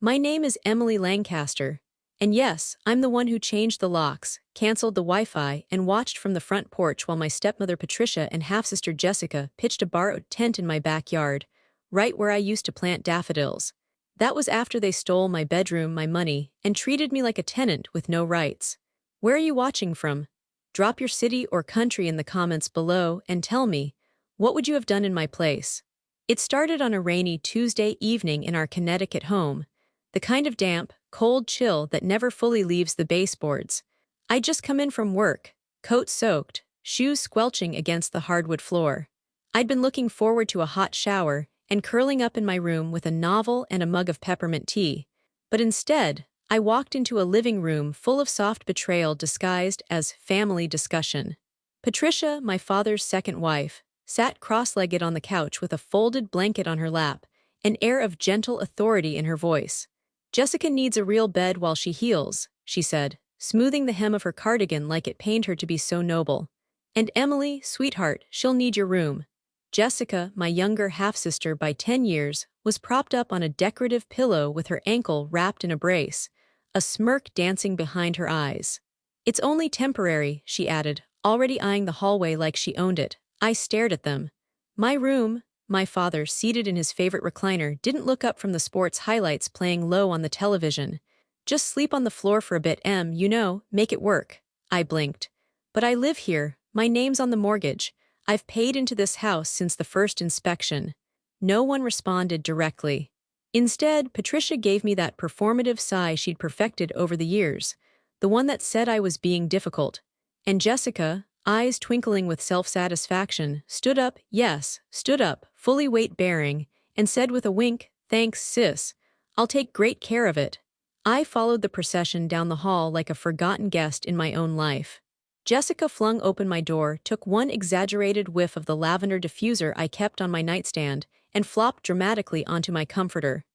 My name is Emily Lancaster. And yes, I'm the one who changed the locks, canceled the Wi-Fi, and watched from the front porch while my stepmother Patricia and half-sister Jessica pitched a borrowed tent in my backyard, right where I used to plant daffodils. That was after they stole my bedroom, my money, and treated me like a tenant with no rights. Where are you watching from? Drop your city or country in the comments below and tell me, what would you have done in my place? It started on a rainy Tuesday evening in our Connecticut home, the kind of damp, cold chill that never fully leaves the baseboards. I'd just come in from work, coat soaked, shoes squelching against the hardwood floor. I'd been looking forward to a hot shower and curling up in my room with a novel and a mug of peppermint tea. But instead, I walked into a living room full of soft betrayal disguised as family discussion. Patricia, my father's second wife, sat cross-legged on the couch with a folded blanket on her lap, an air of gentle authority in her voice. Jessica needs a real bed while she heals, she said, smoothing the hem of her cardigan like it pained her to be so noble. And Emily, sweetheart, she'll need your room. Jessica, my younger half-sister by 10 years, was propped up on a decorative pillow with her ankle wrapped in a brace, a smirk dancing behind her eyes. It's only temporary, she added, already eyeing the hallway like she owned it. I stared at them. My room, my father, seated in his favorite recliner, didn't look up from the sports highlights playing low on the television. Just sleep on the floor for a bit, you know, make it work. I blinked. But I live here, my name's on the mortgage. I've paid into this house since the first inspection. No one responded directly. Instead, Patricia gave me that performative sigh she'd perfected over the years, the one that said I was being difficult. And Jessica, eyes twinkling with self-satisfaction, stood up, yes, stood up, fully weight-bearing, and said with a wink, "Thanks, sis. I'll take great care of it." I followed the procession down the hall like a forgotten guest in my own life. Jessica flung open my door, took one exaggerated whiff of the lavender diffuser I kept on my nightstand, and flopped dramatically onto my comforter.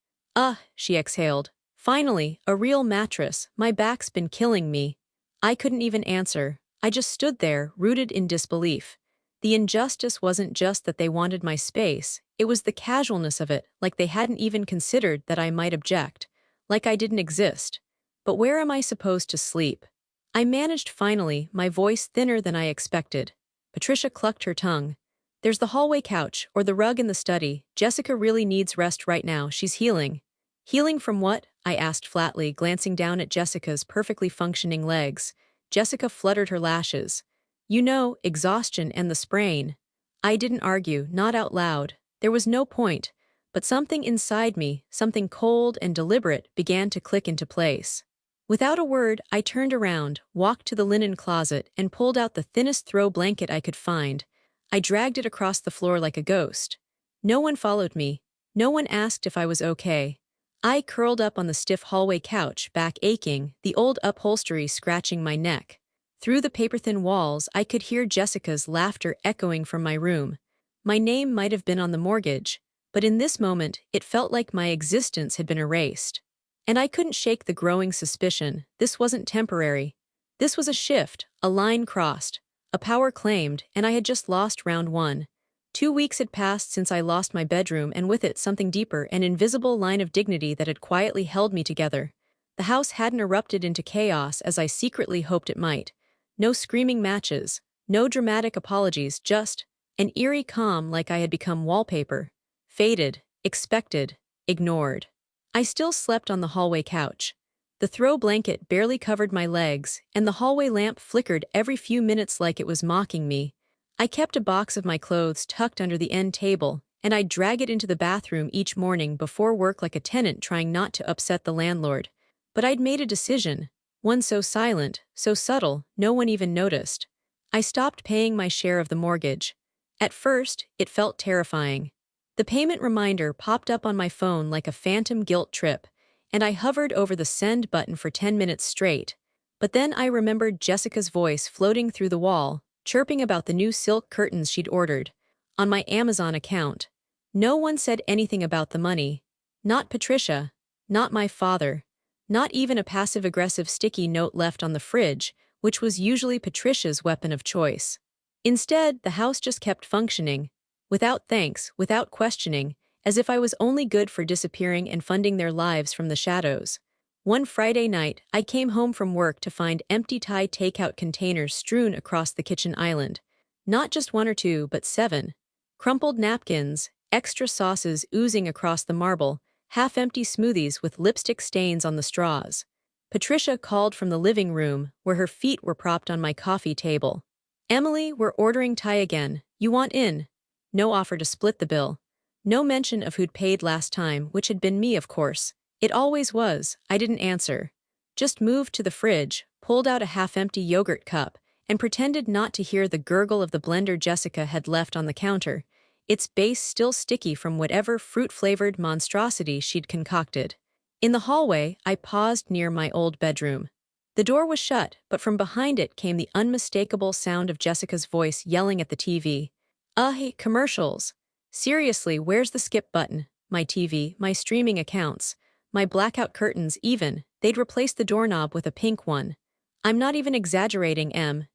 She exhaled. Finally, a real mattress. My back's been killing me. I couldn't even answer. I just stood there, rooted in disbelief. The injustice wasn't just that they wanted my space, it was the casualness of it, like they hadn't even considered that I might object, like I didn't exist. But where am I supposed to sleep? I managed finally, my voice thinner than I expected. Patricia clucked her tongue. There's the hallway couch, or the rug in the study. Jessica really needs rest right now, she's healing. Healing from what? I asked flatly, glancing down at Jessica's perfectly functioning legs. Jessica fluttered her lashes. You know, exhaustion and the sprain. I didn't argue, not out loud. There was no point. But something inside me, something cold and deliberate, began to click into place. Without a word, I turned around, walked to the linen closet, and pulled out the thinnest throw blanket I could find. I dragged it across the floor like a ghost. No one followed me. No one asked if I was okay. I curled up on the stiff hallway couch, back aching, the old upholstery scratching my neck. Through the paper-thin walls, I could hear Jessica's laughter echoing from my room. My name might have been on the mortgage, but in this moment, it felt like my existence had been erased. And I couldn't shake the growing suspicion. This wasn't temporary. This was a shift, a line crossed, a power claimed, and I had just lost round one. 2 weeks had passed since I lost my bedroom, and with it something deeper, an invisible line of dignity that had quietly held me together. The house hadn't erupted into chaos as I secretly hoped it might. No screaming matches, no dramatic apologies, just an eerie calm like I had become wallpaper. Faded, expected, ignored. I still slept on the hallway couch. The throw blanket barely covered my legs, and the hallway lamp flickered every few minutes like it was mocking me. I kept a box of my clothes tucked under the end table, and I'd drag it into the bathroom each morning before work like a tenant trying not to upset the landlord. But I'd made a decision, one so silent, so subtle, no one even noticed. I stopped paying my share of the mortgage. At first, it felt terrifying. The payment reminder popped up on my phone like a phantom guilt trip, and I hovered over the send button for 10 minutes straight. But then I remembered Jessica's voice floating through the wall, chirping about the new silk curtains she'd ordered on my Amazon account. No one said anything about the money. Not Patricia. Not my father. Not even a passive-aggressive sticky note left on the fridge, which was usually Patricia's weapon of choice. Instead, the house just kept functioning, without thanks, without questioning, as if I was only good for disappearing and funding their lives from the shadows. One Friday night, I came home from work to find empty Thai takeout containers strewn across the kitchen island. Not just one or two, but 7. Crumpled napkins, extra sauces oozing across the marble, half-empty smoothies with lipstick stains on the straws. Patricia called from the living room, where her feet were propped on my coffee table. "Emily, we're ordering Thai again. You want in?" No offer to split the bill. No mention of who'd paid last time, which had been me, of course. It always was. I didn't answer. Just moved to the fridge, pulled out a half-empty yogurt cup, and pretended not to hear the gurgle of the blender Jessica had left on the counter, its base still sticky from whatever fruit-flavored monstrosity she'd concocted. In the hallway, I paused near my old bedroom. The door was shut, but from behind it came the unmistakable sound of Jessica's voice yelling at the TV. Hey, commercials. Seriously, where's the skip button? My TV, my streaming accounts, my blackout curtains even, they'd replaced the doorknob with a pink one. I'm not even exaggerating,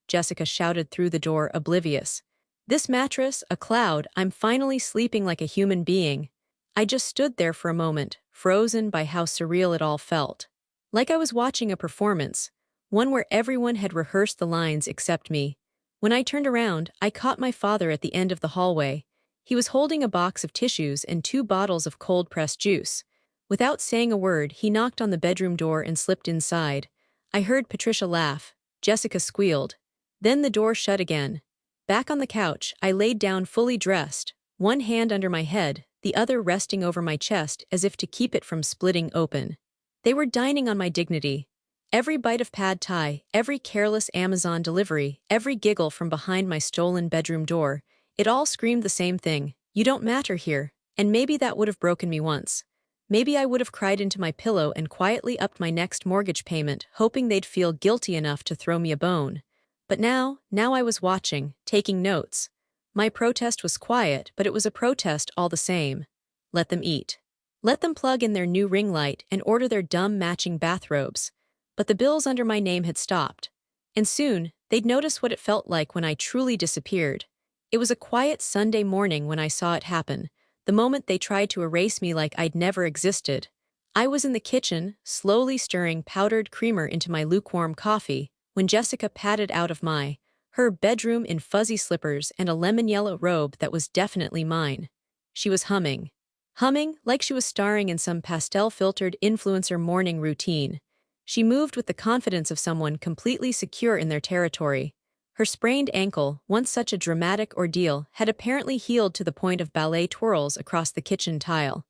Jessica shouted through the door, oblivious. This mattress, a cloud, I'm finally sleeping like a human being. I just stood there for a moment, frozen by how surreal it all felt. Like I was watching a performance, one where everyone had rehearsed the lines except me. When I turned around, I caught my father at the end of the hallway. He was holding a box of tissues and 2 bottles of cold-pressed juice. Without saying a word, he knocked on the bedroom door and slipped inside. I heard Patricia laugh. Jessica squealed. Then the door shut again. Back on the couch, I laid down fully dressed, one hand under my head, the other resting over my chest as if to keep it from splitting open. They were dining on my dignity. Every bite of pad thai, every careless Amazon delivery, every giggle from behind my stolen bedroom door, it all screamed the same thing: you don't matter here. And maybe that would have broken me once. Maybe I would have cried into my pillow and quietly upped my next mortgage payment, hoping they'd feel guilty enough to throw me a bone. But now I was watching, taking notes. My protest was quiet, but it was a protest all the same. Let them eat. Let them plug in their new ring light and order their dumb matching bathrobes. But the bills under my name had stopped. And soon, they'd notice what it felt like when I truly disappeared. It was a quiet Sunday morning when I saw it happen, the moment they tried to erase me like I'd never existed. I was in the kitchen, slowly stirring powdered creamer into my lukewarm coffee, when Jessica padded out of her bedroom in fuzzy slippers and a lemon-yellow robe that was definitely mine. She was humming. Humming like she was starring in some pastel-filtered influencer morning routine. She moved with the confidence of someone completely secure in their territory. Her sprained ankle, once such a dramatic ordeal, had apparently healed to the point of ballet twirls across the kitchen tile.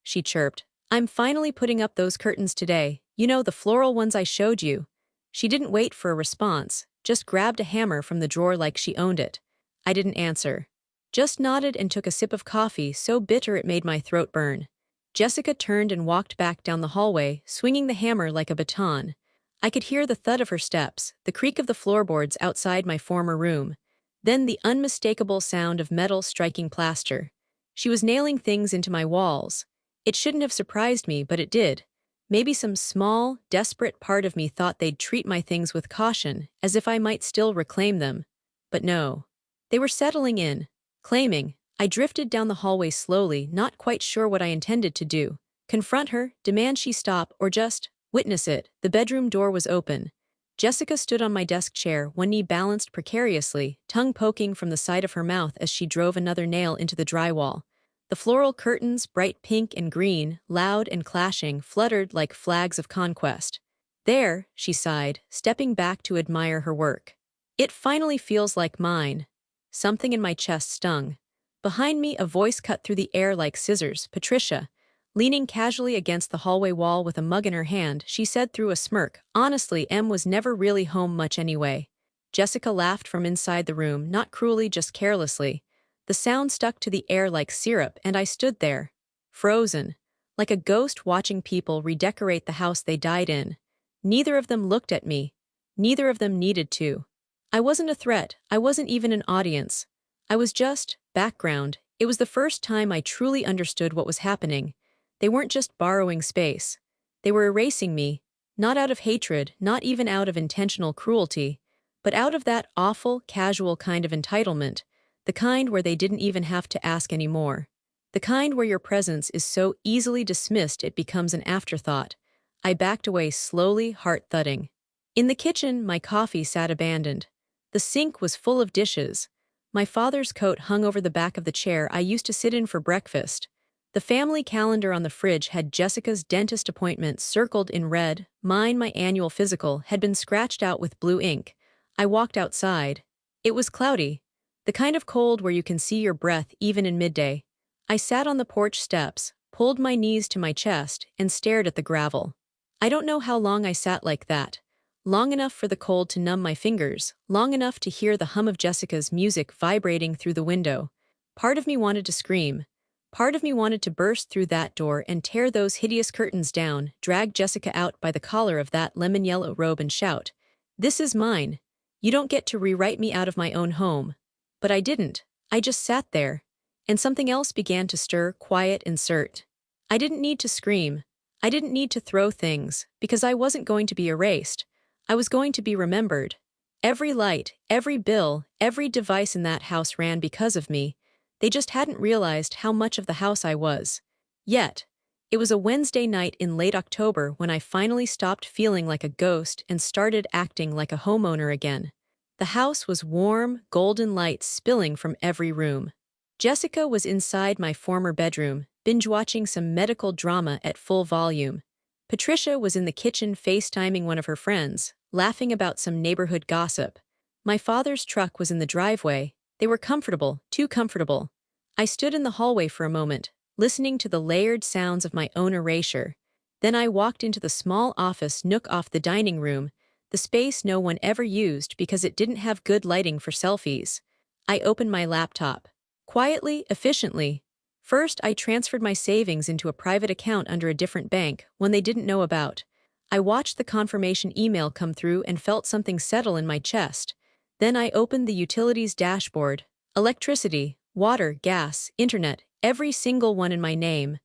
She chirped, "I'm finally putting up those curtains today, you know, the floral ones I showed you." She didn't wait for a response, just grabbed a hammer from the drawer like she owned it. I didn't answer. Just nodded and took a sip of coffee so bitter it made my throat burn. Jessica turned and walked back down the hallway, swinging the hammer like a baton. I could hear the thud of her steps, the creak of the floorboards outside my former room, then the unmistakable sound of metal striking plaster. She was nailing things into my walls. It shouldn't have surprised me, but it did. Maybe some small, desperate part of me thought they'd treat my things with caution, as if I might still reclaim them. But no. They were settling in, claiming. I drifted down the hallway slowly, not quite sure what I intended to do. Confront her, demand she stop, or just witness it. The bedroom door was open. Jessica stood on my desk chair, one knee balanced precariously, tongue poking from the side of her mouth as she drove another nail into the drywall. The floral curtains, bright pink and green, loud and clashing, fluttered like flags of conquest. There, she sighed, stepping back to admire her work. It finally feels like mine. Something in my chest stung. Behind me, a voice cut through the air like scissors. "Patricia." Leaning casually against the hallway wall with a mug in her hand, she said through a smirk, "Honestly, Em was never really home much anyway." Jessica laughed from inside the room, not cruelly, just carelessly. The sound stuck to the air like syrup, and I stood there, frozen, like a ghost watching people redecorate the house they died in. Neither of them looked at me. Neither of them needed to. I wasn't a threat. I wasn't even an audience. I was just background. It was the first time I truly understood what was happening. They weren't just borrowing space. They were erasing me, not out of hatred, not even out of intentional cruelty, but out of that awful, casual kind of entitlement, the kind where they didn't even have to ask anymore. The kind where your presence is so easily dismissed it becomes an afterthought. I backed away slowly, heart thudding. In the kitchen, my coffee sat abandoned. The sink was full of dishes. My father's coat hung over the back of the chair I used to sit in for breakfast. The family calendar on the fridge had Jessica's dentist appointment circled in red. Mine, my annual physical, had been scratched out with blue ink. I walked outside. It was cloudy. The kind of cold where you can see your breath even in midday. I sat on the porch steps, pulled my knees to my chest, and stared at the gravel. I don't know how long I sat like that. Long enough for the cold to numb my fingers, long enough to hear the hum of Jessica's music vibrating through the window. Part of me wanted to scream. Part of me wanted to burst through that door and tear those hideous curtains down, drag Jessica out by the collar of that lemon-yellow robe and shout, "This is mine. You don't get to rewrite me out of my own home." But I didn't. I just sat there. And something else began to stir, quiet and cert. I didn't need to scream. I didn't need to throw things, because I wasn't going to be erased. I was going to be remembered. Every light, every bill, every device in that house ran because of me. They just hadn't realized how much of the house I was. Yet, it was a Wednesday night in late October when I finally stopped feeling like a ghost and started acting like a homeowner again. The house was warm, golden light spilling from every room. Jessica was inside my former bedroom, binge-watching some medical drama at full volume. Patricia was in the kitchen FaceTiming one of her friends, laughing about some neighborhood gossip. My father's truck was in the driveway. They were comfortable, too comfortable. I stood in the hallway for a moment, listening to the layered sounds of my own erasure. Then I walked into the small office nook off the dining room, the space no one ever used because it didn't have good lighting for selfies. I opened my laptop. Quietly, efficiently. First, I transferred my savings into a private account under a different bank, one they didn't know about. I watched the confirmation email come through and felt something settle in my chest. Then I opened the utilities dashboard. Electricity, water, gas, internet, every single one in my name.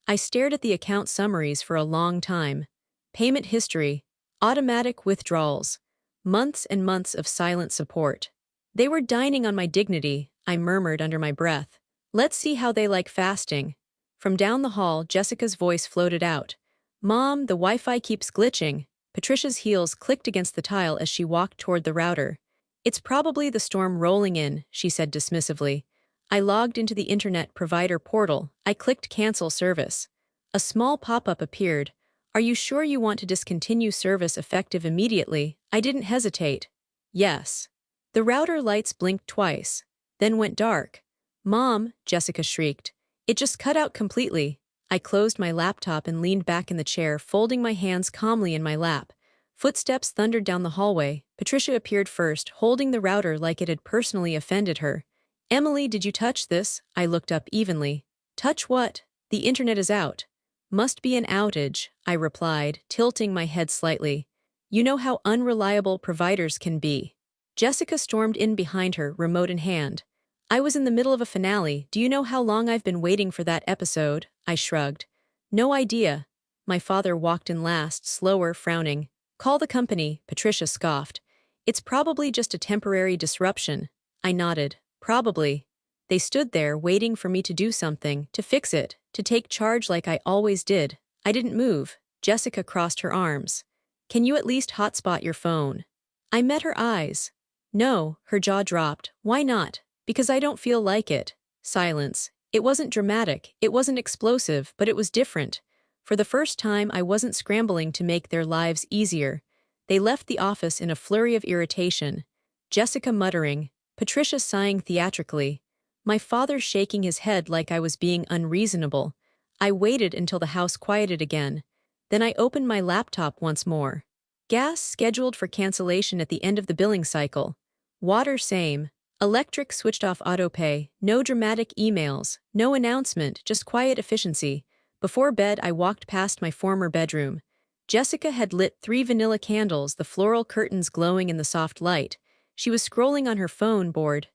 I stared at the account summaries for a long time. Payment history, automatic withdrawals, months and months of silent support. They were dining on my dignity, I murmured under my breath. Let's see how they like fasting. From down the hall, Jessica's voice floated out. Mom, the Wi-Fi keeps glitching. Patricia's heels clicked against the tile as she walked toward the router. It's probably the storm rolling in, she said dismissively. I logged into the internet provider portal. I clicked cancel service. A small pop-up appeared. Are you sure you want to discontinue service effective immediately? I didn't hesitate. Yes. The router lights blinked twice, then went dark. Mom, Jessica shrieked. It just cut out completely. I closed my laptop and leaned back in the chair, folding my hands calmly in my lap. Footsteps thundered down the hallway. Patricia appeared first, holding the router like it had personally offended her. Emily, did you touch this? I looked up evenly. Touch what? The internet is out. Must be an outage, I replied, tilting my head slightly. You know how unreliable providers can be. Jessica stormed in behind her, remote in hand. I was in the middle of a finale. Do you know how long I've been waiting for that episode? I shrugged. No idea. My father walked in last, slower, frowning. Call the company, Patricia scoffed. It's probably just a temporary disruption. I nodded. Probably. They stood there, waiting for me to do something, to fix it, to take charge like I always did. I didn't move. Jessica crossed her arms. Can you at least hotspot your phone? I met her eyes. No, her jaw dropped. Why not? Because I don't feel like it. Silence. It wasn't dramatic, it wasn't explosive, but it was different. For the first time, I wasn't scrambling to make their lives easier. They left the office in a flurry of irritation. Jessica muttering, Patricia sighing theatrically, my father shaking his head like I was being unreasonable. I waited until the house quieted again. Then I opened my laptop once more. Gas scheduled for cancellation at the end of the billing cycle. Water same. Electric switched off autopay, no dramatic emails, no announcement, just quiet efficiency. Before bed, I walked past my former bedroom. Jessica had lit 3 vanilla candles, the floral curtains glowing in the soft light. She was scrolling on her phone, bored.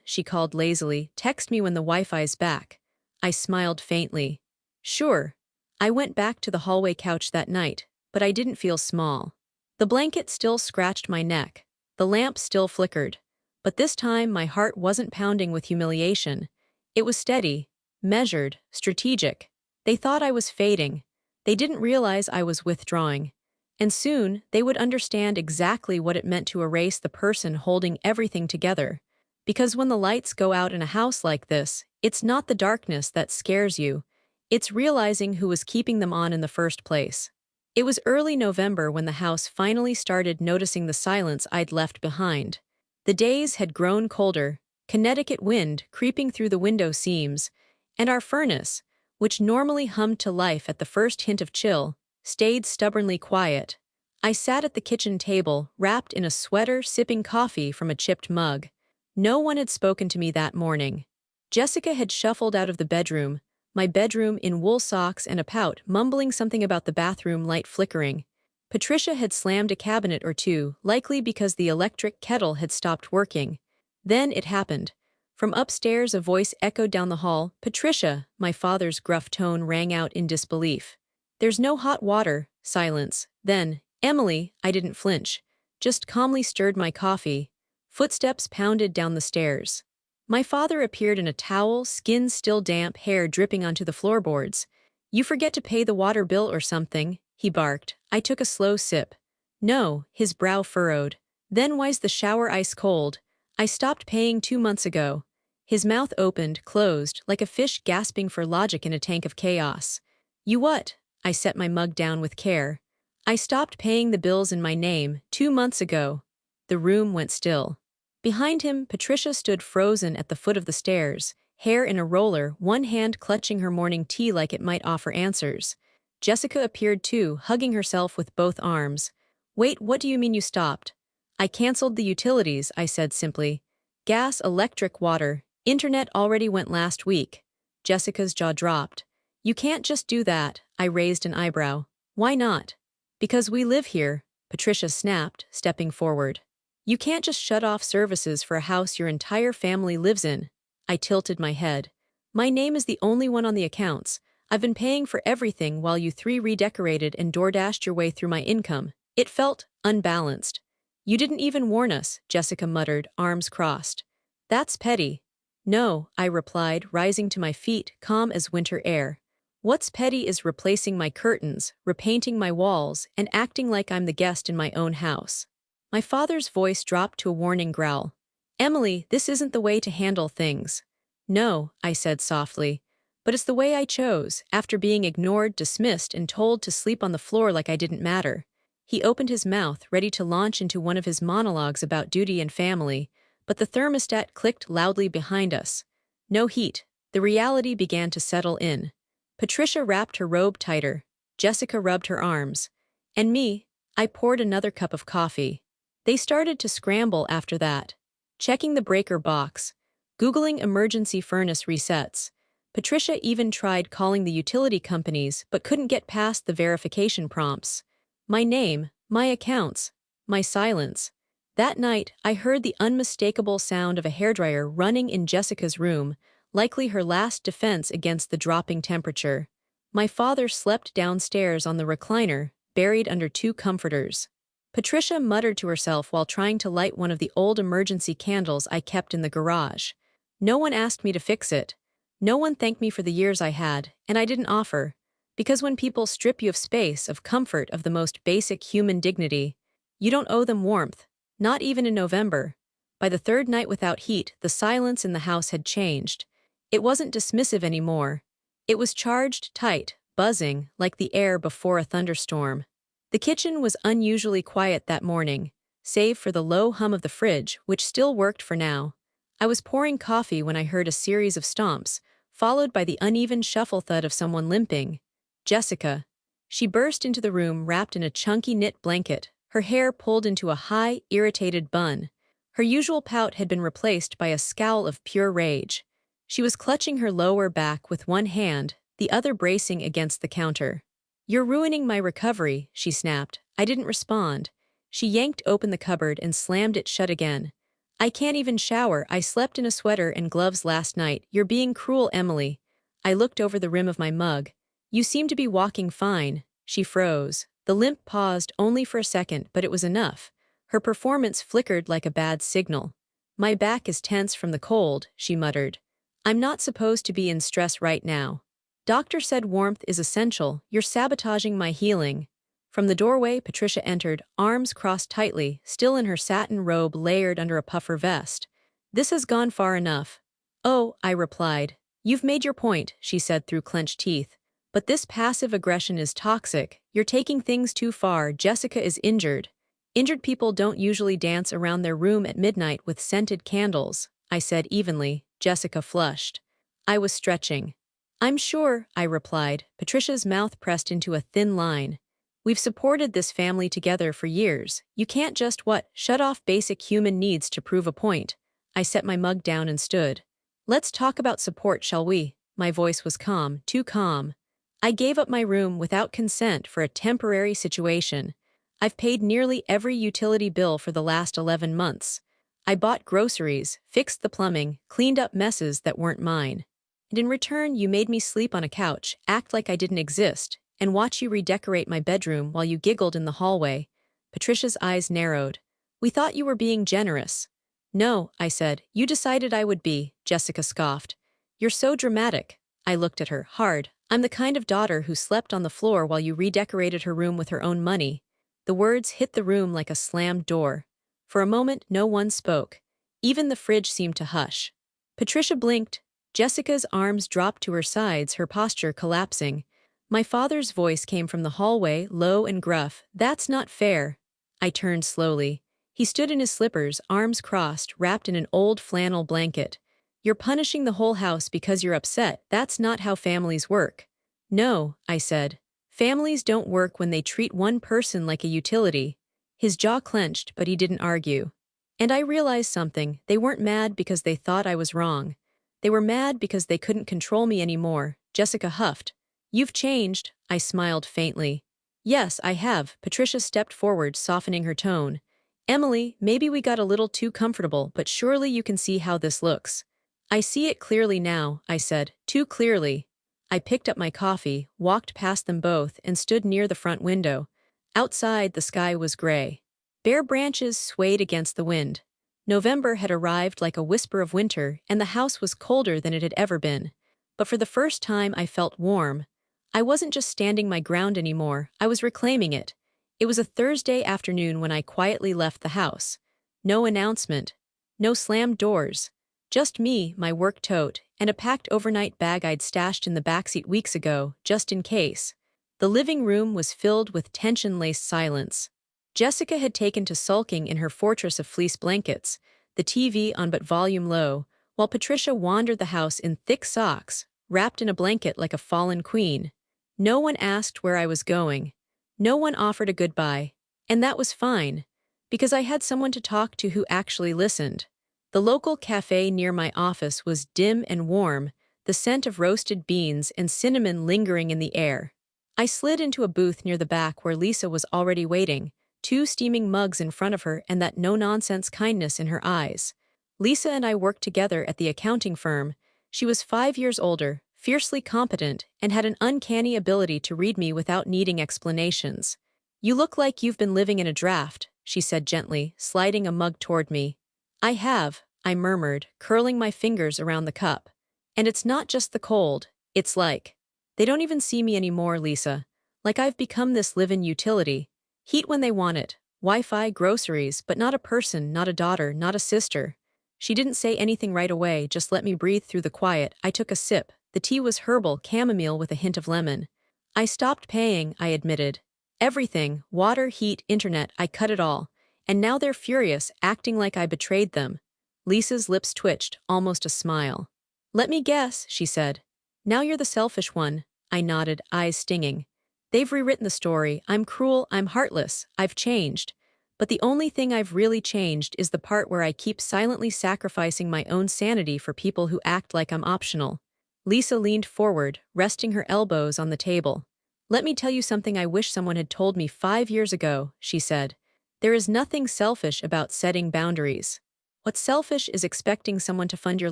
She called lazily, text me when the Wi-Fi's back. I smiled faintly. Sure. I went back to the hallway couch that night, but I didn't feel small. The blanket still scratched my neck. The lamp still flickered. But this time my heart wasn't pounding with humiliation. It was steady, measured, strategic. They thought I was fading. They didn't realize I was withdrawing. And soon, they would understand exactly what it meant to erase the person holding everything together. Because when the lights go out in a house like this, it's not the darkness that scares you. It's realizing who was keeping them on in the first place. It was early November when the house finally started noticing the silence I'd left behind. The days had grown colder, Connecticut wind creeping through the window seams, and our furnace, which normally hummed to life at the first hint of chill, stayed stubbornly quiet. I sat at the kitchen table, wrapped in a sweater, sipping coffee from a chipped mug. No one had spoken to me that morning. Jessica had shuffled out of the bedroom, my bedroom in wool socks and a pout, mumbling something about the bathroom light flickering. Patricia had slammed a cabinet or two, likely because the electric kettle had stopped working. Then it happened. From upstairs a voice echoed down the hall. "Patricia," my father's gruff tone rang out in disbelief. "There's no hot water." Silence. Then, "Emily," I didn't flinch. Just calmly stirred my coffee. Footsteps pounded down the stairs. My father appeared in a towel, skin still damp, hair dripping onto the floorboards. "You forget to pay the water bill or something," he barked. I took a slow sip. "No," his brow furrowed. "Then why's the shower ice cold?" "I stopped paying 2 months ago." His mouth opened, closed, like a fish gasping for logic in a tank of chaos. "You what?" I set my mug down with care. "I stopped paying the bills in my name 2 months ago." The room went still. Behind him, Patricia stood frozen at the foot of the stairs, hair in a roller, one hand clutching her morning tea like it might offer answers. Jessica appeared too, hugging herself with both arms. "Wait, what do you mean you stopped?" "I canceled the utilities," I said simply. "Gas, electric, water. Internet already went last week." Jessica's jaw dropped. "You can't just do that," I raised an eyebrow. "Why not?" "Because we live here," Patricia snapped, stepping forward. "You can't just shut off services for a house your entire family lives in." I tilted my head. "My name is the only one on the accounts. I've been paying for everything while you three redecorated and door-dashed your way through my income." It felt unbalanced. "You didn't even warn us," Jessica muttered, arms crossed. "That's petty." "No," I replied, rising to my feet, calm as winter air. "What's petty is replacing my curtains, repainting my walls, and acting like I'm the guest in my own house." My father's voice dropped to a warning growl. "Emily, this isn't the way to handle things." "No," I said softly. "But it's the way I chose, after being ignored, dismissed, and told to sleep on the floor like I didn't matter." He opened his mouth, ready to launch into one of his monologues about duty and family, but the thermostat clicked loudly behind us. No heat. The reality began to settle in. Patricia wrapped her robe tighter. Jessica rubbed her arms. And me, I poured another cup of coffee. They started to scramble after that. Checking the breaker box. Googling emergency furnace resets. Patricia even tried calling the utility companies but couldn't get past the verification prompts. My name, my accounts, my silence. That night, I heard the unmistakable sound of a hairdryer running in Jessica's room, likely her last defense against the dropping temperature. My father slept downstairs on the recliner, buried under 2 comforters. Patricia muttered to herself while trying to light one of the old emergency candles I kept in the garage. No one asked me to fix it. No one thanked me for the years I had, and I didn't offer. Because when people strip you of space, of comfort, of the most basic human dignity, you don't owe them warmth. Not even in November. By the 3rd night without heat, the silence in the house had changed. It wasn't dismissive anymore. It was charged, tight, buzzing, like the air before a thunderstorm. The kitchen was unusually quiet that morning, save for the low hum of the fridge, which still worked for now. I was pouring coffee when I heard a series of stomps, followed by the uneven shuffle thud of someone limping. Jessica. She burst into the room wrapped in a chunky knit blanket, her hair pulled into a high, irritated bun. Her usual pout had been replaced by a scowl of pure rage. She was clutching her lower back with one hand, the other bracing against the counter. "You're ruining my recovery," she snapped. I didn't respond. She yanked open the cupboard and slammed it shut again. "I can't even shower. I slept in a sweater and gloves last night. You're being cruel, Emily." I looked over the rim of my mug. "You seem to be walking fine." She froze. The limp paused only for a second, but it was enough. Her performance flickered like a bad signal. "My back is tense from the cold," she muttered. I'm not supposed to be in stress right now. Doctor said warmth is essential. You're sabotaging my healing. From the doorway, Patricia entered, arms crossed tightly, still in her satin robe layered under a puffer vest. This has gone far enough. Oh, I replied. You've made your point, she said through clenched teeth. But this passive aggression is toxic. You're taking things too far. Jessica is injured. Injured people don't usually dance around their room at midnight with scented candles, I said evenly. Jessica flushed. I was stretching. I'm sure, I replied, Patricia's mouth pressed into a thin line. We've supported this family together for years. You can't just shut off basic human needs to prove a point. I set my mug down and stood. Let's talk about support, shall we? My voice was calm, too calm. I gave up my room without consent for a temporary situation. I've paid nearly every utility bill for the last 11 months. I bought groceries, fixed the plumbing, cleaned up messes that weren't mine. And in return, you made me sleep on a couch, act like I didn't exist, and watch you redecorate my bedroom while you giggled in the hallway. Patricia's eyes narrowed. We thought you were being generous. No, I said. You decided I would be, Jessica scoffed. You're so dramatic. I looked at her, hard. I'm the kind of daughter who slept on the floor while you redecorated her room with her own money. The words hit the room like a slammed door. For a moment, no one spoke. Even the fridge seemed to hush. Patricia blinked. Jessica's arms dropped to her sides, her posture collapsing. My father's voice came from the hallway, low and gruff. That's not fair. I turned slowly. He stood in his slippers, arms crossed, wrapped in an old flannel blanket. You're punishing the whole house because you're upset. That's not how families work. No, I said. Families don't work when they treat one person like a utility. His jaw clenched, but he didn't argue. And I realized something. They weren't mad because they thought I was wrong. They were mad because they couldn't control me anymore. Jessica huffed. You've changed, I smiled faintly. Yes, I have. Patricia stepped forward, softening her tone. Emily, maybe we got a little too comfortable, but surely you can see how this looks. I see it clearly now, I said, too clearly. I picked up my coffee, walked past them both, and stood near the front window. Outside, the sky was gray. Bare branches swayed against the wind. November had arrived like a whisper of winter, and the house was colder than it had ever been. But for the first time, I felt warm. I wasn't just standing my ground anymore, I was reclaiming it. It was a Thursday afternoon when I quietly left the house. No announcement. No slammed doors. Just me, my work tote, and a packed overnight bag I'd stashed in the backseat weeks ago, just in case. The living room was filled with tension-laced silence. Jessica had taken to sulking in her fortress of fleece blankets, the TV on but volume low, while Patricia wandered the house in thick socks, wrapped in a blanket like a fallen queen. No one asked where I was going. No one offered a goodbye. And that was fine, because I had someone to talk to who actually listened. The local cafe near my office was dim and warm, the scent of roasted beans and cinnamon lingering in the air. I slid into a booth near the back where Lisa was already waiting, 2 steaming mugs in front of her and that no-nonsense kindness in her eyes. Lisa and I worked together at the accounting firm. She was 5 years older, fiercely competent, and had an uncanny ability to read me without needing explanations. You look like you've been living in a draft, she said gently, sliding a mug toward me. I have, I murmured, curling my fingers around the cup. And it's not just the cold, it's like. They don't even see me anymore, Lisa. Like I've become this live-in utility. Heat when they want it, Wi-Fi, groceries, but not a person, not a daughter, not a sister. She didn't say anything right away, just let me breathe through the quiet. I took a sip. The tea was herbal, chamomile with a hint of lemon. I stopped paying, I admitted. Everything, water, heat, internet, I cut it all. And now they're furious, acting like I betrayed them. Lisa's lips twitched, almost a smile. Let me guess, she said. Now you're the selfish one. I nodded, eyes stinging. They've rewritten the story. I'm cruel, I'm heartless, I've changed. But the only thing I've really changed is the part where I keep silently sacrificing my own sanity for people who act like I'm optional. Lisa leaned forward, resting her elbows on the table. Let me tell you something I wish someone had told me 5 years ago, she said. There is nothing selfish about setting boundaries. What's selfish is expecting someone to fund your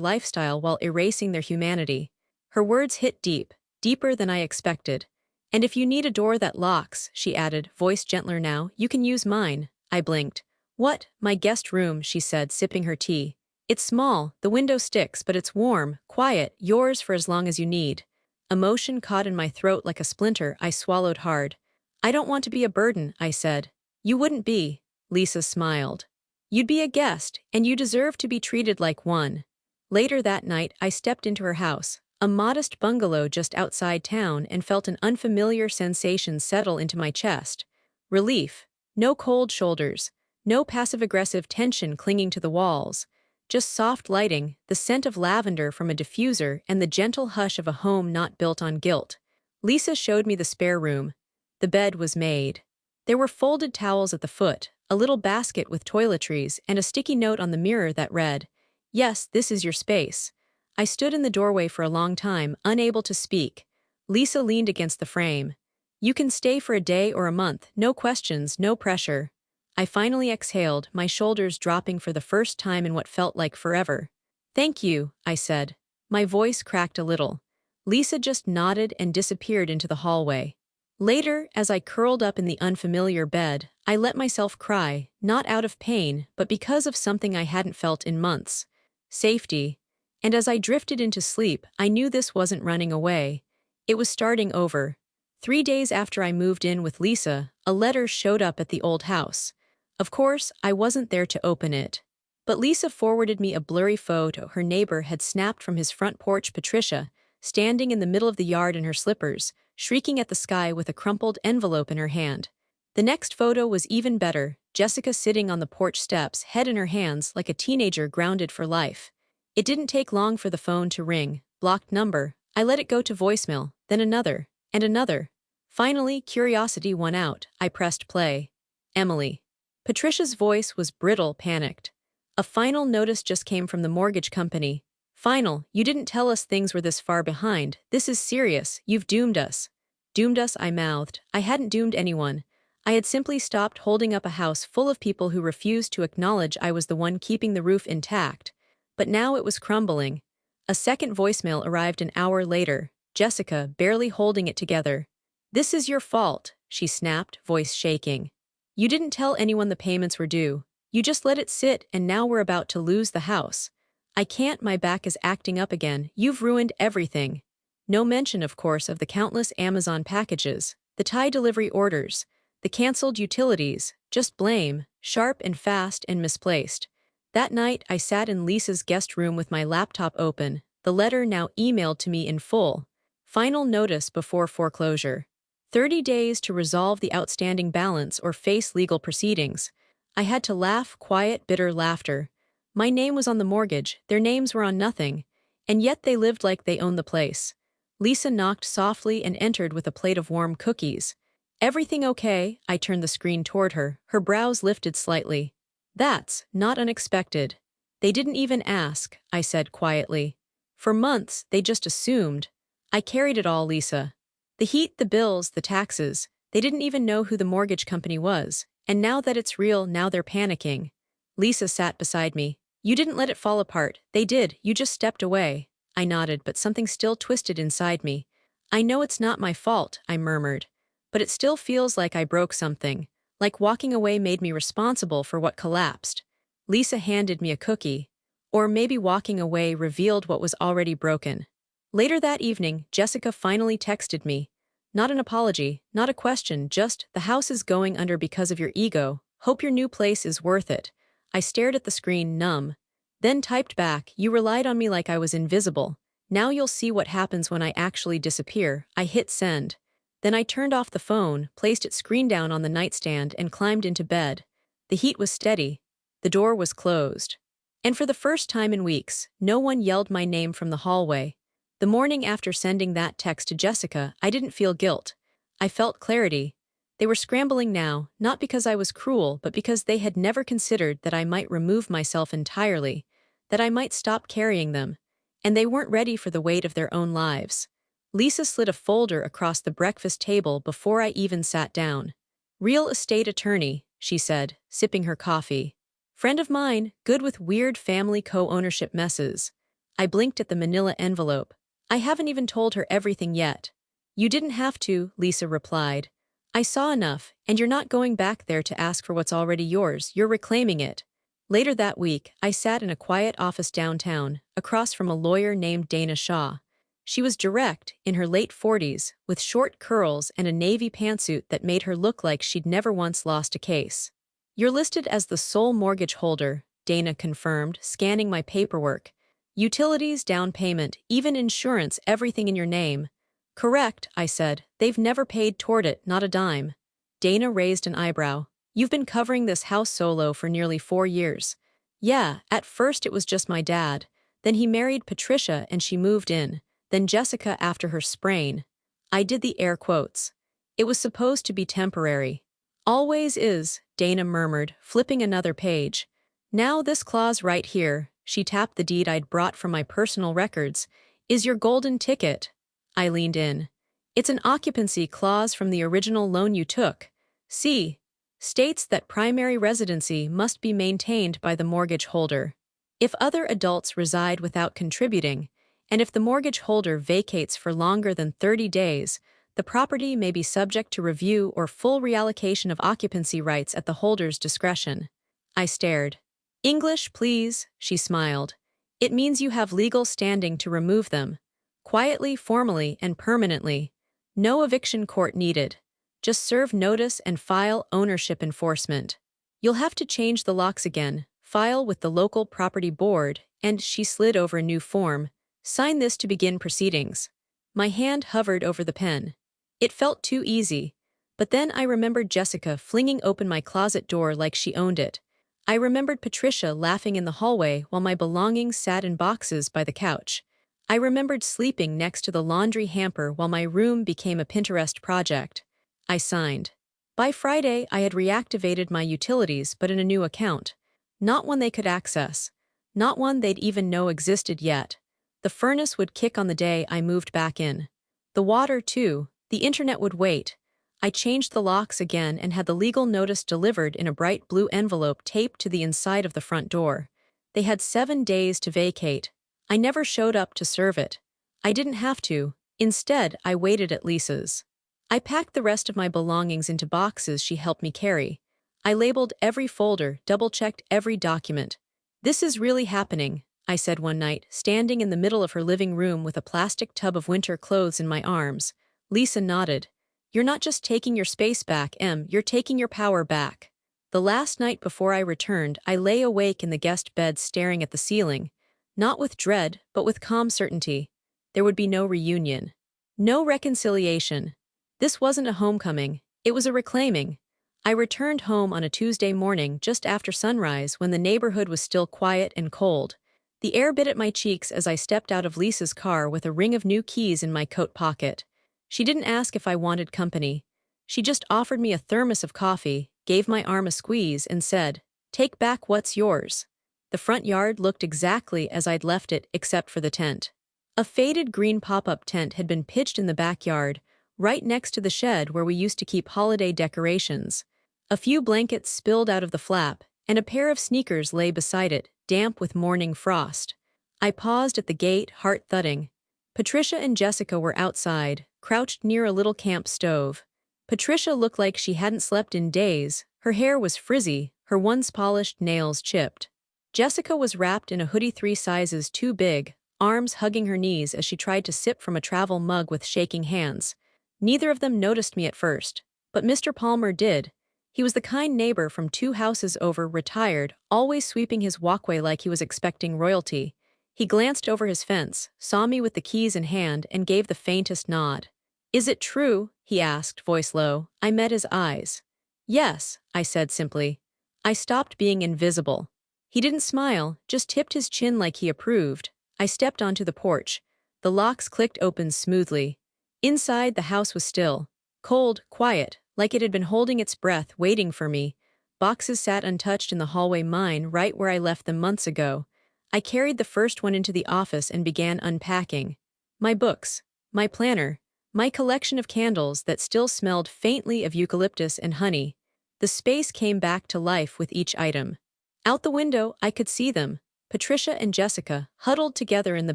lifestyle while erasing their humanity. Her words hit deep, deeper than I expected. And if you need a door that locks, she added, voice gentler now, you can use mine. I blinked. What? My guest room, she said, sipping her tea. It's small, the window sticks, but it's warm, quiet, yours for as long as you need. Emotion caught in my throat like a splinter, I swallowed hard. I don't want to be a burden, I said. You wouldn't be, Lisa smiled. You'd be a guest, and you deserve to be treated like one. Later that night, I stepped into her house, a modest bungalow just outside town, and felt an unfamiliar sensation settle into my chest. Relief. No cold shoulders. No passive-aggressive tension clinging to the walls. Just soft lighting, the scent of lavender from a diffuser, and the gentle hush of a home not built on guilt. Lisa showed me the spare room. The bed was made. There were folded towels at the foot, a little basket with toiletries, and a sticky note on the mirror that read, "Yes, this is your space." I stood in the doorway for a long time, unable to speak. Lisa leaned against the frame. "You can stay for a day or a month, no questions, no pressure." I finally exhaled, my shoulders dropping for the first time in what felt like forever. "Thank you," I said. My voice cracked a little. Lisa just nodded and disappeared into the hallway. Later, as I curled up in the unfamiliar bed, I let myself cry, not out of pain, but because of something I hadn't felt in months. Safety. And as I drifted into sleep, I knew this wasn't running away. It was starting over. 3 days after I moved in with Lisa, a letter showed up at the old house. Of course, I wasn't there to open it. But Lisa forwarded me a blurry photo her neighbor had snapped from his front porch, Patricia, standing in the middle of the yard in her slippers, shrieking at the sky with a crumpled envelope in her hand. The next photo was even better, Jessica sitting on the porch steps, head in her hands like a teenager grounded for life. It didn't take long for the phone to ring. Blocked number. I let it go to voicemail, then another, and another. Finally, curiosity won out. I pressed play. Emily. Patricia's voice was brittle, panicked. "A final notice just came from the mortgage company. Final, you didn't tell us things were this far behind. This is serious. You've doomed us." Doomed us, I mouthed. I hadn't doomed anyone. I had simply stopped holding up a house full of people who refused to acknowledge I was the one keeping the roof intact. But now it was crumbling. A second voicemail arrived an hour later, Jessica barely holding it together. "This is your fault," she snapped, voice shaking. "You didn't tell anyone the payments were due. You just let it sit, and now we're about to lose the house. I can't, my back is acting up again. You've ruined everything." No mention, of course, of the countless Amazon packages, the Thai delivery orders, the canceled utilities, just blame, sharp and fast and misplaced. That night, I sat in Lisa's guest room with my laptop open, the letter now emailed to me in full. Final notice before foreclosure. 30 days to resolve the outstanding balance or face legal proceedings. I had to laugh, quiet, bitter laughter. My name was on the mortgage, their names were on nothing, and yet they lived like they owned the place. Lisa knocked softly and entered with a plate of warm cookies. "Everything okay?" I turned the screen toward her, her brows lifted slightly. "That's not unexpected." "They didn't even ask," I said quietly. "For months, they just assumed. I carried it all, Lisa. The heat, the bills, the taxes. They didn't even know who the mortgage company was. And now that it's real, now they're panicking." Lisa sat beside me. "You didn't let it fall apart. They did. You just stepped away." I nodded, but something still twisted inside me. "I know it's not my fault," I murmured. "But it still feels like I broke something. Like walking away made me responsible for what collapsed." Lisa handed me a cookie. Or maybe walking away revealed what was already broken. Later that evening, Jessica finally texted me. Not an apology, not a question, just, "The house is going under because of your ego. Hope your new place is worth it." I stared at the screen, numb. Then typed back, "You relied on me like I was invisible. Now you'll see what happens when I actually disappear." I hit send. Then I turned off the phone, placed its screen down on the nightstand, and climbed into bed. The heat was steady. The door was closed. And for the first time in weeks, no one yelled my name from the hallway. The morning after sending that text to Jessica, I didn't feel guilt. I felt clarity. They were scrambling now, not because I was cruel, but because they had never considered that I might remove myself entirely, that I might stop carrying them. And they weren't ready for the weight of their own lives. Lisa slid a folder across the breakfast table before I even sat down. "Real estate attorney," she said, sipping her coffee. "Friend of mine, good with weird family co-ownership messes." I blinked at the manila envelope. "I haven't even told her everything yet." "You didn't have to," Lisa replied. "I saw enough, and you're not going back there to ask for what's already yours, you're reclaiming it." Later that week, I sat in a quiet office downtown, across from a lawyer named Dana Shaw. She was direct, in her late 40s, with short curls and a navy pantsuit that made her look like she'd never once lost a case. "You're listed as the sole mortgage holder," Dana confirmed, scanning my paperwork. "Utilities, down payment, even insurance, everything in your name." "Correct," I said. "They've never paid toward it, not a dime." Dana raised an eyebrow. "You've been covering this house solo for nearly 4 years." "Yeah, at first it was just my dad. Then he married Patricia and she moved in. Then Jessica after her sprain." I did the air quotes. "It was supposed to be temporary." "Always is," Dana murmured, flipping another page. "Now this clause right here," she tapped the deed I'd brought from my personal records, "is your golden ticket." I leaned in. "It's an occupancy clause from the original loan you took. See, states that primary residency must be maintained by the mortgage holder. If other adults reside without contributing, and if the mortgage holder vacates for longer than 30 days, the property may be subject to review or full reallocation of occupancy rights at the holder's discretion." I stared. "English, please," she smiled. "It means you have legal standing to remove them. Quietly, formally, and permanently. No eviction court needed. Just serve notice and file ownership enforcement. You'll have to change the locks again, file with the local property board," and she slid over a new form. "Sign this to begin proceedings." My hand hovered over the pen. It felt too easy. But then I remembered Jessica flinging open my closet door like she owned it. I remembered Patricia laughing in the hallway while my belongings sat in boxes by the couch. I remembered sleeping next to the laundry hamper while my room became a Pinterest project. I signed. By Friday, I had reactivated my utilities but in a new account. Not one they could access. Not one they'd even know existed yet. The furnace would kick on the day I moved back in. The water, too. The internet would wait. I changed the locks again and had the legal notice delivered in a bright blue envelope taped to the inside of the front door. They had 7 days to vacate. I never showed up to serve it. I didn't have to. Instead, I waited at Lisa's. I packed the rest of my belongings into boxes she helped me carry. I labeled every folder, double-checked every document. "This is really happening," I said one night, standing in the middle of her living room with a plastic tub of winter clothes in my arms. Lisa nodded. "You're not just taking your space back, Em, you're taking your power back." The last night before I returned, I lay awake in the guest bed staring at the ceiling. Not with dread, but with calm certainty. There would be no reunion. No reconciliation. This wasn't a homecoming. It was a reclaiming. I returned home on a Tuesday morning just after sunrise when the neighborhood was still quiet and cold. The air bit at my cheeks as I stepped out of Lisa's car with a ring of new keys in my coat pocket. She didn't ask if I wanted company. She just offered me a thermos of coffee, gave my arm a squeeze, and said, "Take back what's yours." The front yard looked exactly as I'd left it except for the tent. A faded green pop-up tent had been pitched in the backyard, right next to the shed where we used to keep holiday decorations. A few blankets spilled out of the flap, and a pair of sneakers lay beside it, damp with morning frost. I paused at the gate, heart thudding. Patricia and Jessica were outside, crouched near a little camp stove. Patricia looked like she hadn't slept in days. Her hair was frizzy, her once polished nails chipped. Jessica was wrapped in a hoodie 3 sizes too big, arms hugging her knees as she tried to sip from a travel mug with shaking hands. Neither of them noticed me at first, but Mr. Palmer did. He was the kind neighbor from 2 houses over, retired, always sweeping his walkway like he was expecting royalty. He glanced over his fence, saw me with the keys in hand, and gave the faintest nod. "Is it true?" he asked, voice low. I met his eyes. "Yes," I said simply. I stopped being invisible. He didn't smile, just tipped his chin like he approved. I stepped onto the porch. The locks clicked open smoothly. Inside, the house was still. Cold, quiet, like it had been holding its breath, waiting for me. Boxes sat untouched in the hallway, mine, right where I left them months ago. I carried the first one into the office and began unpacking. My books, my planner, my collection of candles that still smelled faintly of eucalyptus and honey. The space came back to life with each item. Out the window, I could see them, Patricia and Jessica, huddled together in the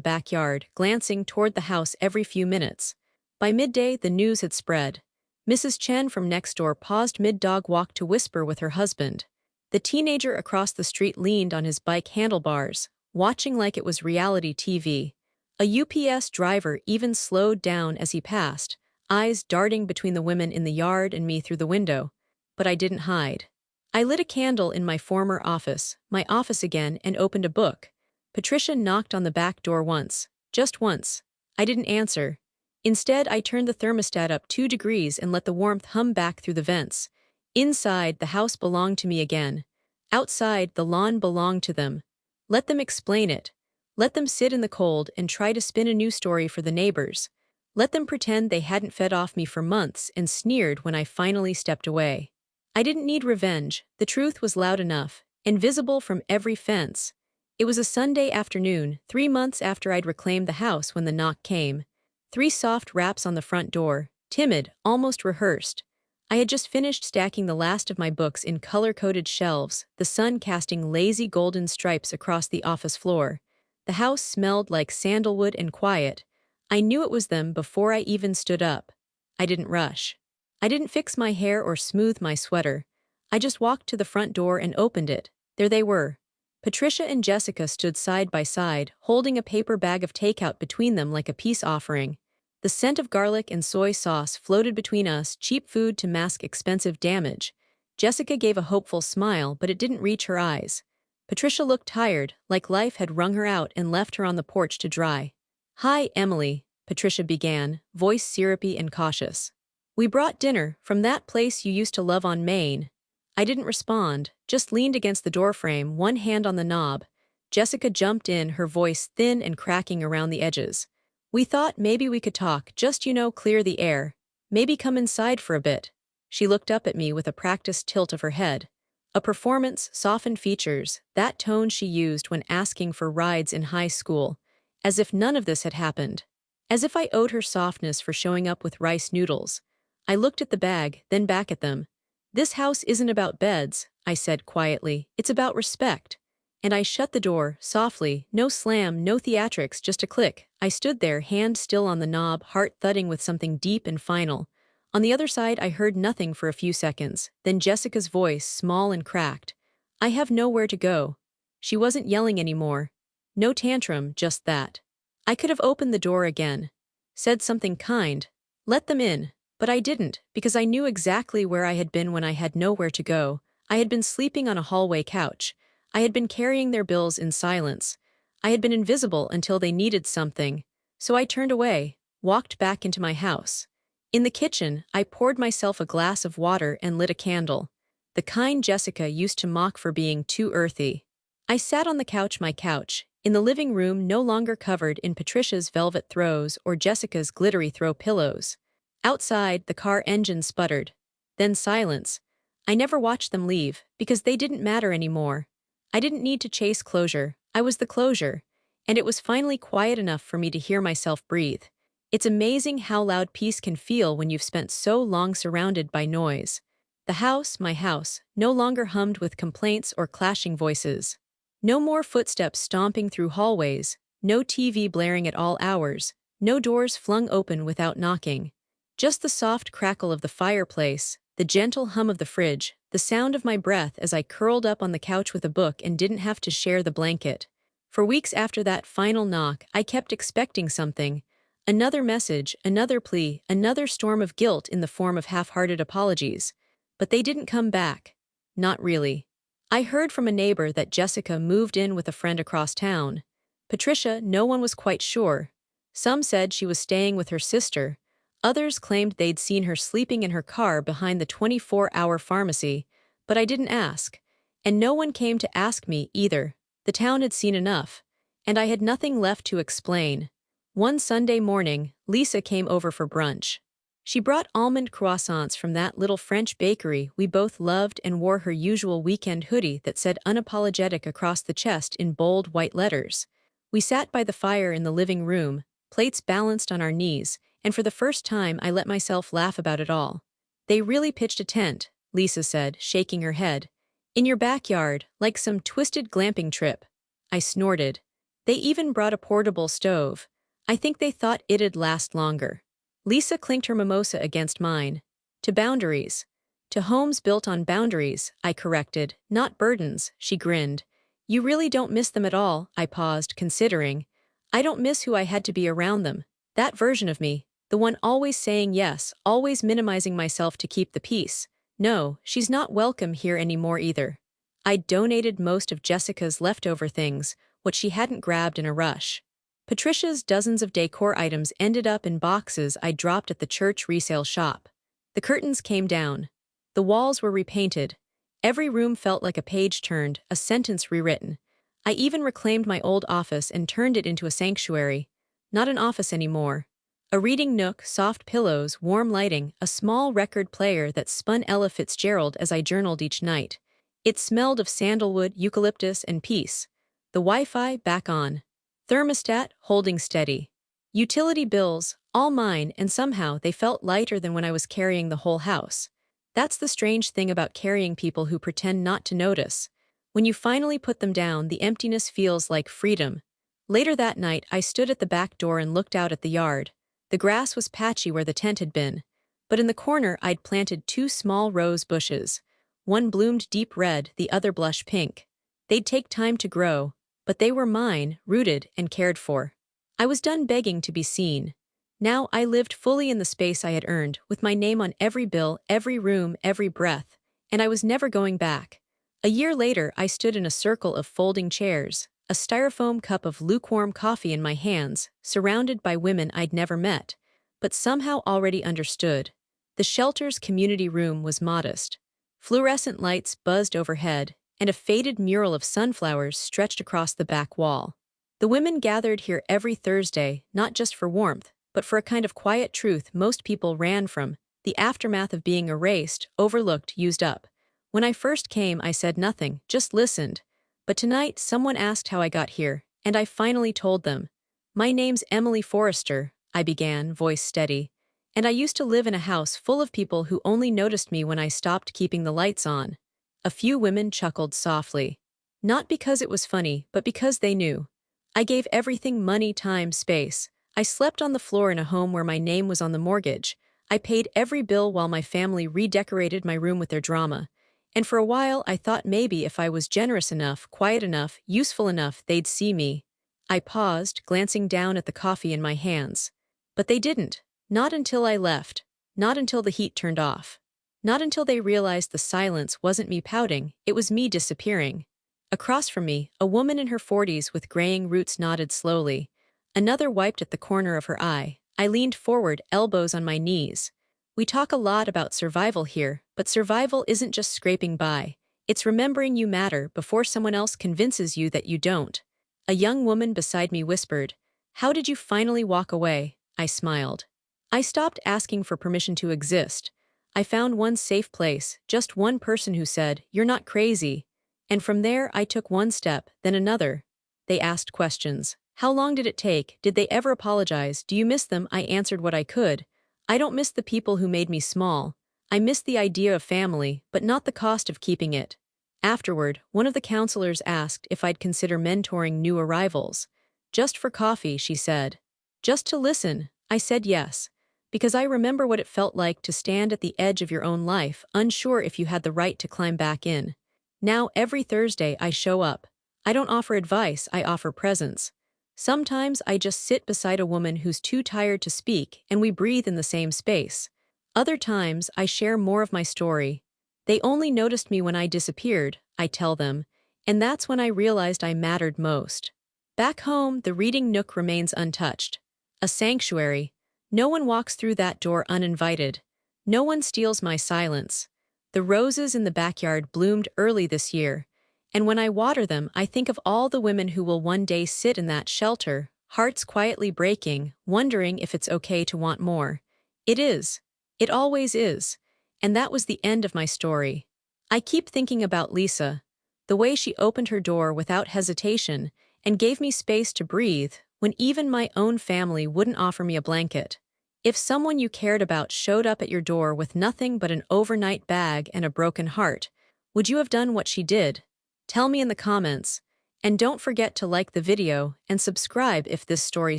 backyard, glancing toward the house every few minutes. By midday, the news had spread. Mrs. Chen from next door paused mid-dog walk to whisper with her husband. The teenager across the street leaned on his bike handlebars, watching like it was reality TV. A UPS driver even slowed down as he passed, eyes darting between the women in the yard and me through the window. But I didn't hide. I lit a candle in my former office, my office again, and opened a book. Patricia knocked on the back door once, just once. I didn't answer. Instead, I turned the thermostat up 2 degrees and let the warmth hum back through the vents. Inside, the house belonged to me again. Outside, the lawn belonged to them. Let them explain it. Let them sit in the cold and try to spin a new story for the neighbors. Let them pretend they hadn't fed off me for months and sneered when I finally stepped away. I didn't need revenge. The truth was loud enough, and visible from every fence. It was a Sunday afternoon, 3 months after I'd reclaimed the house when the knock came. 3 soft raps on the front door, timid, almost rehearsed. I had just finished stacking the last of my books in color-coded shelves, the sun casting lazy golden stripes across the office floor. The house smelled like sandalwood and quiet. I knew it was them before I even stood up. I didn't rush. I didn't fix my hair or smooth my sweater. I just walked to the front door and opened it. There they were. Patricia and Jessica stood side by side, holding a paper bag of takeout between them like a peace offering. The scent of garlic and soy sauce floated between us, cheap food to mask expensive damage. Jessica gave a hopeful smile, but it didn't reach her eyes. Patricia looked tired, like life had wrung her out and left her on the porch to dry. "Hi, Emily," Patricia began, voice syrupy and cautious. "We brought dinner from that place you used to love on Main." I didn't respond, just leaned against the doorframe, one hand on the knob. Jessica jumped in, her voice thin and cracking around the edges. "We thought maybe we could talk, just, clear the air. Maybe come inside for a bit." She looked up at me with a practiced tilt of her head. A performance, softened features, that tone she used when asking for rides in high school. As if none of this had happened. As if I owed her softness for showing up with rice noodles. I looked at the bag, then back at them. "This house isn't about beds," I said quietly. "It's about respect." And I shut the door, softly, no slam, no theatrics, just a click. I stood there, hand still on the knob, heart thudding with something deep and final. On the other side, I heard nothing for a few seconds, then Jessica's voice, small and cracked. "I have nowhere to go." She wasn't yelling anymore. No tantrum, just that. I could have opened the door again. Said something kind. Let them in. But I didn't, because I knew exactly where I had been when I had nowhere to go. I had been sleeping on a hallway couch. I had been carrying their bills in silence. I had been invisible until they needed something. So I turned away, walked back into my house. In the kitchen, I poured myself a glass of water and lit a candle. The kind Jessica used to mock for being too earthy. I sat on the couch, my couch, in the living room, no longer covered in Patricia's velvet throws or Jessica's glittery throw pillows. Outside, the car engine sputtered. Then silence. I never watched them leave, because they didn't matter anymore. I didn't need to chase closure. I was the closure. And it was finally quiet enough for me to hear myself breathe. It's amazing how loud peace can feel when you've spent so long surrounded by noise. The house, my house, no longer hummed with complaints or clashing voices. No more footsteps stomping through hallways, no TV blaring at all hours, no doors flung open without knocking. Just the soft crackle of the fireplace, the gentle hum of the fridge, the sound of my breath as I curled up on the couch with a book and didn't have to share the blanket. For weeks after that final knock, I kept expecting something. Another message, another plea, another storm of guilt in the form of half-hearted apologies. But they didn't come back. Not really. I heard from a neighbor that Jessica moved in with a friend across town. Patricia, no one was quite sure. Some said she was staying with her sister. Others claimed they'd seen her sleeping in her car behind the 24-hour pharmacy, but I didn't ask. And no one came to ask me either. The town had seen enough, and I had nothing left to explain. One Sunday morning, Lisa came over for brunch. She brought almond croissants from that little French bakery we both loved and wore her usual weekend hoodie that said unapologetic across the chest in bold white letters. We sat by the fire in the living room, plates balanced on our knees, and for the first time I let myself laugh about it all. "They really pitched a tent," Lisa said, shaking her head. "In your backyard, like some twisted glamping trip." I snorted. "They even brought a portable stove. I think they thought it'd last longer." Lisa clinked her mimosa against mine. "To boundaries." To homes built on boundaries, I corrected, not burdens, she grinned. You really don't miss them at all, I paused, considering. I don't miss who I had to be around them. That version of me, the one always saying yes, always minimizing myself to keep the peace. No, she's not welcome here anymore either. I donated most of Jessica's leftover things, what she hadn't grabbed in a rush. Patricia's dozens of decor items ended up in boxes I dropped at the church resale shop. The curtains came down. The walls were repainted. Every room felt like a page turned, a sentence rewritten. I even reclaimed my old office and turned it into a sanctuary. Not an office anymore. A reading nook, soft pillows, warm lighting, a small record player that spun Ella Fitzgerald as I journaled each night. It smelled of sandalwood, eucalyptus, and peace. The Wi-Fi back on. Thermostat holding steady. Utility bills, all mine, and somehow they felt lighter than when I was carrying the whole house. That's the strange thing about carrying people who pretend not to notice. When you finally put them down, the emptiness feels like freedom. Later that night, I stood at the back door and looked out at the yard. The grass was patchy where the tent had been, but in the corner I'd planted 2 small rose bushes. One bloomed deep red, the other blush pink. They'd take time to grow, but they were mine, rooted and cared for. I was done begging to be seen. Now I lived fully in the space I had earned, with my name on every bill, every room, every breath, and I was never going back. A year later, I stood in a circle of folding chairs, a styrofoam cup of lukewarm coffee in my hands, surrounded by women I'd never met, but somehow already understood. The shelter's community room was modest. Fluorescent lights buzzed overhead, and a faded mural of sunflowers stretched across the back wall. The women gathered here every Thursday, not just for warmth, but for a kind of quiet truth most people ran from, the aftermath of being erased, overlooked, used up. When I first came, I said nothing, just listened. But tonight, someone asked how I got here, and I finally told them. My name's Emily Forrester, I began, voice steady. And I used to live in a house full of people who only noticed me when I stopped keeping the lights on. A few women chuckled softly. Not because it was funny, but because they knew. I gave everything money, time, space. I slept on the floor in a home where my name was on the mortgage. I paid every bill while my family redecorated my room with their drama. And for a while I thought maybe if I was generous enough, quiet enough, useful enough, they'd see me. I paused, glancing down at the coffee in my hands. But they didn't. Not until I left. Not until the heat turned off. Not until they realized the silence wasn't me pouting, it was me disappearing. Across from me, a woman in her 40s with graying roots nodded slowly. Another wiped at the corner of her eye. I leaned forward, elbows on my knees. We talk a lot about survival here, but survival isn't just scraping by. It's remembering you matter before someone else convinces you that you don't. A young woman beside me whispered, "How did you finally walk away?" I smiled. I stopped asking for permission to exist. I found one safe place, just one person who said, "You're not crazy." And from there I took one step, then another. They asked questions. How long did it take? Did they ever apologize? Do you miss them? I answered what I could. I don't miss the people who made me small. I miss the idea of family, but not the cost of keeping it. Afterward, one of the counselors asked if I'd consider mentoring new arrivals. Just for coffee, she said. Just to listen. I said yes. Because I remember what it felt like to stand at the edge of your own life, unsure if you had the right to climb back in. Now, every Thursday, I show up. I don't offer advice, I offer presence. Sometimes I just sit beside a woman who's too tired to speak, and we breathe in the same space. Other times, I share more of my story. They only noticed me when I disappeared, I tell them, and that's when I realized I mattered most. Back home, the reading nook remains untouched. A sanctuary. No one walks through that door uninvited. No one steals my silence. The roses in the backyard bloomed early this year, and when I water them, I think of all the women who will one day sit in that shelter, hearts quietly breaking, wondering if it's okay to want more. It is. It always is. And that was the end of my story. I keep thinking about Lisa, the way she opened her door without hesitation and gave me space to breathe when even my own family wouldn't offer me a blanket. If someone you cared about showed up at your door with nothing but an overnight bag and a broken heart, would you have done what she did? Tell me in the comments. And don't forget to like the video and subscribe if this story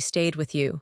stayed with you.